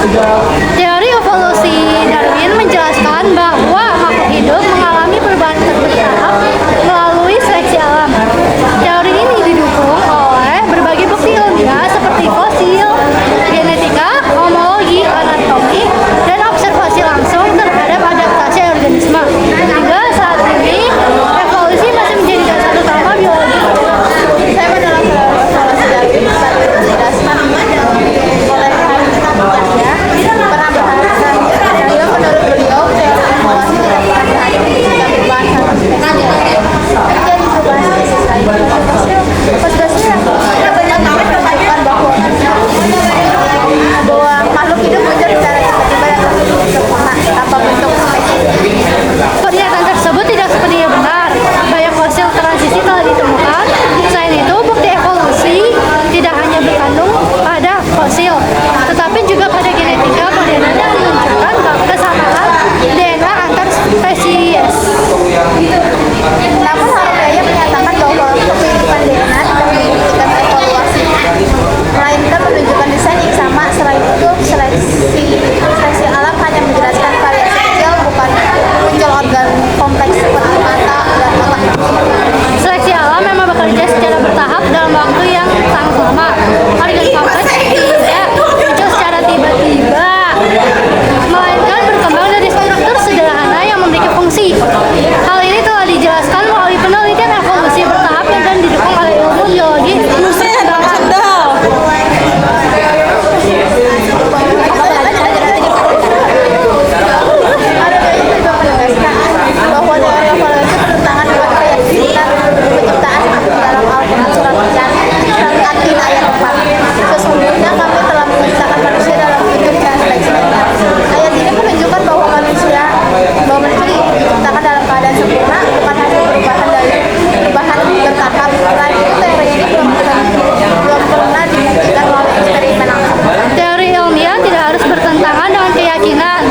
Teori evolusi Darwin menjelaskan bahwa makhluk hidup mengalami perubahan bertahap melalui seleksi alam. Teori ini didukung oleh berbagai bukti ilmiah seperti fosil, genetika, homologi, anatomi, dan observasi langsung terhadap adaptasi organisme. Hingga saat ini, evolusi masih menjadi dasar utama biologi. Saya dalam evaluasi Darwin dijelaskan oleh dia pernah berhasil. Dia menurut beliau teori evaluasi tidak pernah dihadiri dengan perubahan satu spesies. Terjadi perubahan spesies lain. Fosil tidak banyak menunjukkan bahwa makhluk hidup muncul secara tiba-tiba dan sempurna tanpa bentuk spesifik. Pernyataan tersebut tidak sepenuhnya benar. Banyak fosil transisi telah ditemukan. Selain itu, bukti evolusi tidak hanya berkandung pada fosil, tetapi juga pada genetika modern yang menunjukkan kesamaan DNA antar spesies. Namun Harvey menyatakan bahwa kehidupan DNA tidak membuktikan evolusi, melainkan menunjukkan desain yang sama. Selain itu, seleksi alam hanya menjelaskan variasi kecil, bukan muncul organ kompleks seperti mata dan otak. Seleksi alam memang bekerja secara bertahap dalam waktu yang sangat lama. Organ kompleks tidak muncul secara tiba-tiba, melainkan berkembang dari struktur sederhana yang memiliki fungsi. Hal ini telah dijelaskan melalui penelitian evolusi bertahap dan didukung oleh ilmu biologi bahwa teori evolusi bertentangan dengan keyakinan penciptaan dalam Al-Quran surat Al-Kahfi ayat 4. Sesungguhnya kami telah menciptakan manusia dalam hidup dan seleksi benar. Ayat ini menunjukkan bahwa manusia diciptakan dalam keadaan sempurna, bukan hasil perubahan bertahap. Selain itu, teori ini belum pernah dibuktikan melalui eksperimen langsung. Teori ilmiah tidak harus bertentangan dengan keyakinan.